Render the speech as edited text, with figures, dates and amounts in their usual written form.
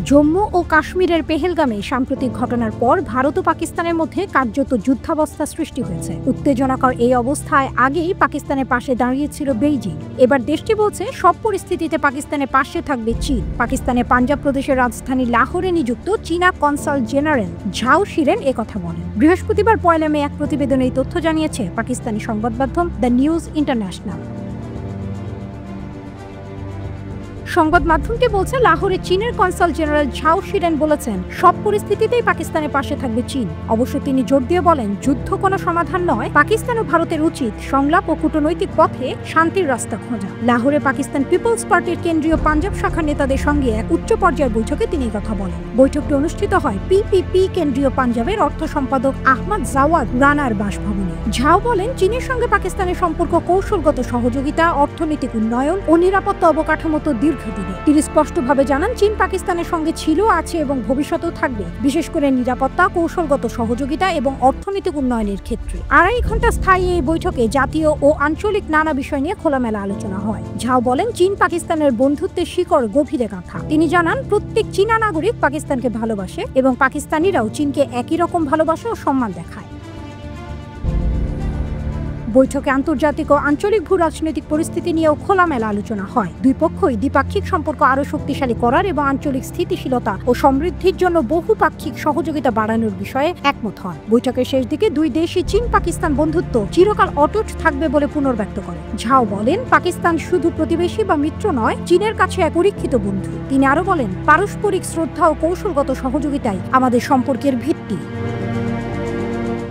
জম্মু ও কাশ্মীরের পেহেলগামে সাম্প্রতিক ঘটনার পর ভারত ও পাকিস্তানের মধ্যে কার্যত যুদ্ধাবস্থা সৃষ্টি হয়েছে। উত্তেজনাকর এই অবস্থায় আগেই পাকিস্তানের পাশে দাঁড়িয়েছিল বেইজিং। এবার দেশটি বলছে সব পরিস্থিতিতে পাকিস্তানের পাশে থাকবে চীন। পাকিস্তানের পাঞ্জাব প্রদেশের রাজধানী লাহোরে নিযুক্ত চীনা কনসাল জেনারেল ঝাও শিরেন একথা বলেন। বৃহস্পতিবার 1 মে এক প্রতিবেদনে এই তথ্য জানিয়েছে পাকিস্তানি সংবাদ মাধ্যম দ্য নিউজ ইন্টারন্যাশনাল। সংবাদ মাধ্যমটি বলছে, লাহোরে চীনের কনসাল জেনারেল ঝাও শিরেন বলেছেন সব পরিস্থিতিতেই পাকিস্তানের পাশে থাকবে চীন। অবশ্য তিনি জোর দিয়ে বলেন, যুদ্ধ কোনো সমাধান নয়, পাকিস্তান ও ভারতের উচিত সংলাপ ও কূটনৈতিক পথে শান্তির রাস্তা খোঁজা। লাহোরে পাকিস্তান পিপলস পার্টির কেন্দ্রীয় পাঞ্জাব শাখার নেতাদের সঙ্গে এক উচ্চ পর্যায়ের বৈঠকে তিনি কথা বলেন। বৈঠকটি অনুষ্ঠিত হয় পিপিপি কেন্দ্রীয় পাঞ্জাবের অর্থ সম্পাদক আহমদ জাওয়াদ রানার বাসভবনে। ঝাও বলেন, চীনের সঙ্গে পাকিস্তানের সম্পর্ক কৌশলগত সহযোগিতা, অর্থনৈতিক উন্নয়ন ও নিরাপত্তা অবকাঠামোতে দীর্ঘদিনের। তিনি স্পষ্টভাবে জানান, চীন পাকিস্তানের সঙ্গে ছিল, আছে এবং ভবিষ্যতেও থাকবে, বিশেষ করে নিরাপত্তা, কৌশলগত সহযোগিতা এবং অর্থনৈতিক উন্নয়নের ক্ষেত্রে। 2.5 ঘন্টা স্থায়ী এই বৈঠকে জাতীয় ও আঞ্চলিক নানা বিষয় নিয়ে খোলামেলা আলোচনা হয়। ঝাও বলেন, চীন পাকিস্তানের বন্ধুত্বের শিকড় গভীরে গাঁথা। তিনি জানান, প্রত্যেক চীনা নাগরিক পাকিস্তানকে ভালোবাসে এবং পাকিস্তানিরাও চীনকে একই রকম ভালোবাসে ও সম্মান দেখায়। বৈঠকে আন্তর্জাতিক ও আঞ্চলিক ভূ রাজনৈতিক পরিস্থিতি নিয়েও খোলামেলা আলোচনা হয়। দুই পক্ষই দ্বিপাক্ষিক সম্পর্ক আরও শক্তিশালী করার এবং আঞ্চলিক স্থিতিশীলতা ও সমৃদ্ধির জন্য বহুপাক্ষিক সহযোগিতা বাড়ানোর বিষয়ে একমত হন। বৈঠকের শেষ দিকে দুই দেশই চীন পাকিস্তান বন্ধুত্ব চিরকাল অটুট থাকবে বলে পুনর্ব্যক্ত করে। ঝাও বলেন, পাকিস্তান শুধু প্রতিবেশী বা মিত্র নয়, চীনের কাছে এক পরীক্ষিত বন্ধু। তিনি আরও বলেন, পারস্পরিক শ্রদ্ধা ও কৌশলগত সহযোগিতাই আমাদের সম্পর্কের ভিত্তি।